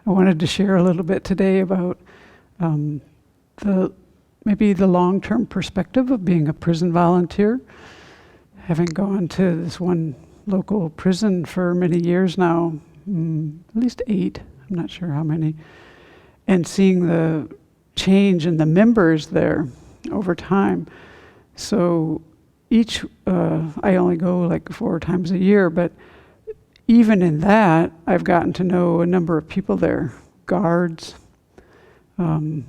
I wanted to share a little bit today about maybe the long-term perspective of being a prison volunteer. Having gone to this one local prison for many years now, at least 8, I'm not sure how many, and seeing the change in the members there over time. So each, I only go like 4 times a year, but even in that, I've gotten to know a number of people there, guards, the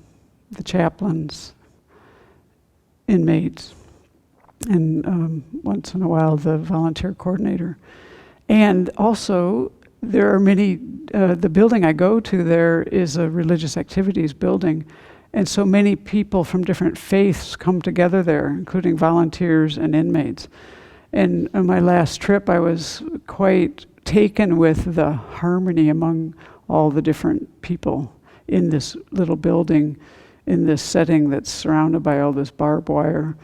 chaplains, inmates, and once in a while the volunteer coordinator. And also, there are many, the building I go to there is a religious activities building, and so many people from different faiths come together there, including volunteers and inmates. And on my last trip, I was quite taken with the harmony among all the different people in this little building, in this setting that's surrounded by all this barbed wire.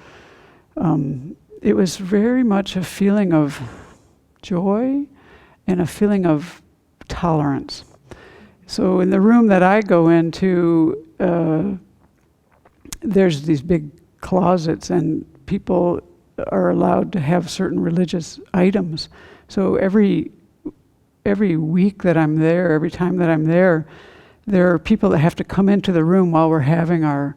It was very much a feeling of joy and a feeling of tolerance. So in the room that I go into, there's these big closets, and people are allowed to have certain religious items. So every week that I'm there, every time that I'm there, there are people that have to come into the room while we're having our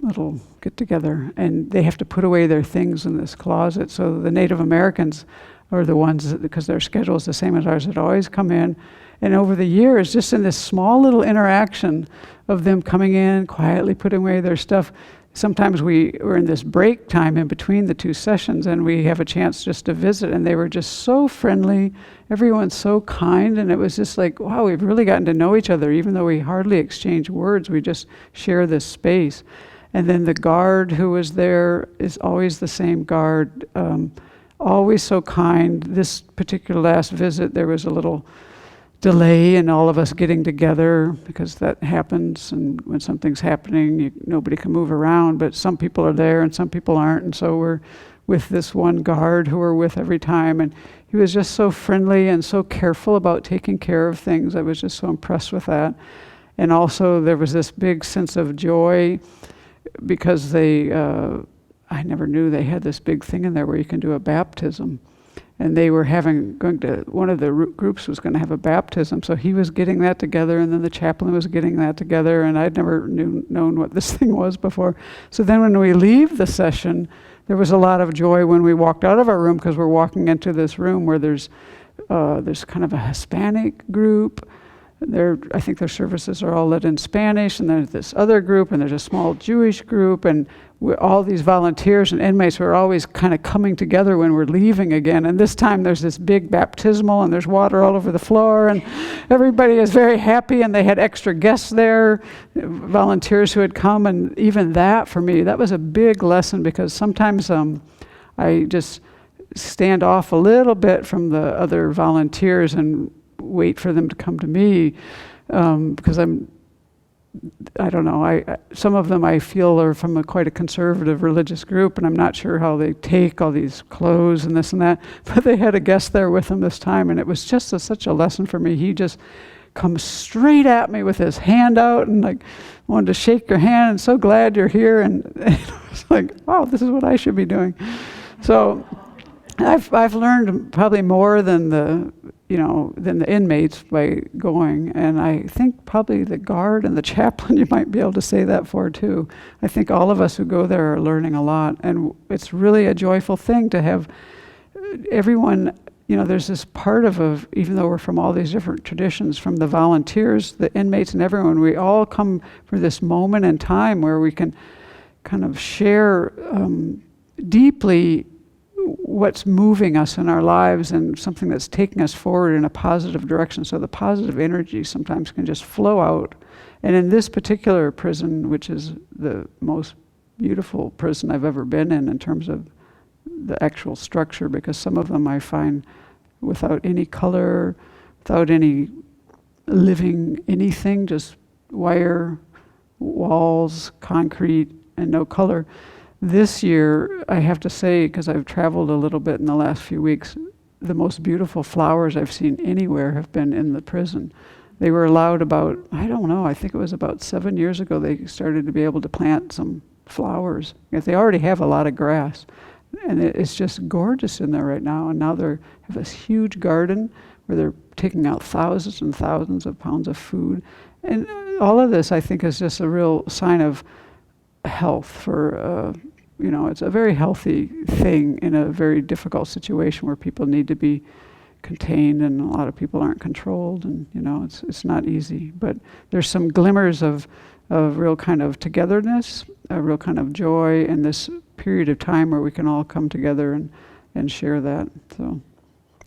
little get-together, and they have to put away their things in this closet. So the Native Americans are the ones, because their schedule is the same as ours, that always come in. And over the years, just in this small little interaction of them coming in, quietly putting away their stuff, sometimes we were in this break time in between the 2 sessions, and we have a chance just to visit, and they were just so friendly. Everyone's so kind, and it was just like, wow, we've really gotten to know each other. Even though we hardly exchange words, we just share this space. And then the guard who was there is always the same guard, always so kind. This particular last visit, there was a little delay in all of us getting together, because that happens, and when something's happening, nobody can move around, but some people are there and some people aren't, and so we're with this one guard who we're with every time, and he was just so friendly and so careful about taking care of things. I was just so impressed with that. And also there was this big sense of joy, because I never knew they had this big thing in there where you can do a baptism. And they were one of the groups was going to have a baptism, so he was getting that together, and then the chaplain was getting that together, and I'd never known what this thing was before. So then when we leave the session, there was a lot of joy when we walked out of our room, because we're walking into this room where there's kind of a Hispanic group. I think their services are all led in Spanish, and there's this other group, and there's a small Jewish group, and all these volunteers and inmates who are always kind of coming together when we're leaving again. And this time there's this big baptismal, and there's water all over the floor, and everybody is very happy, and they had extra guests there, volunteers who had come, and even that, for me, that was a big lesson, because sometimes I just stand off a little bit from the other volunteers and wait for them to come to me, because I don't know, some of them I feel are from quite a conservative religious group, and I'm not sure how they take all these clothes and this and that, but they had a guest there with them this time, and it was just such a lesson for me. He just comes straight at me with his hand out, and like wanted to shake your hand, and so glad you're here, and it was like, wow, this is what I should be doing. So I've learned probably more than the inmates by going, and I think probably the guard and the chaplain, you might be able to say that for too. I think all of us who go there are learning a lot, and it's really a joyful thing to have everyone, there's this part of even though we're from all these different traditions, from the volunteers, the inmates, and everyone, we all come for this moment in time where we can kind of share deeply what's moving us in our lives, and something that's taking us forward in a positive direction. So the positive energy sometimes can just flow out. And in this particular prison, which is the most beautiful prison I've ever been in terms of the actual structure, because some of them I find without any color, without any living anything, just wire, walls, concrete, and no color. This year, I have to say, because I've traveled a little bit in the last few weeks, the most beautiful flowers I've seen anywhere have been in the prison. they were allowed about, I don't know, I think it was about 7 years ago, they started to be able to plant some flowers. Because they already have a lot of grass. And it's just gorgeous in there right now. And now they have this huge garden where they're taking out thousands and thousands of pounds of food. And all of this, I think, is just a real sign of health for, it's a very healthy thing in a very difficult situation where people need to be contained and a lot of people aren't controlled, and it's not easy. But there's some glimmers of real kind of togetherness, a real kind of joy in this period of time where we can all come together and share that. So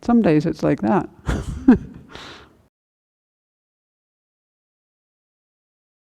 some days it's like that.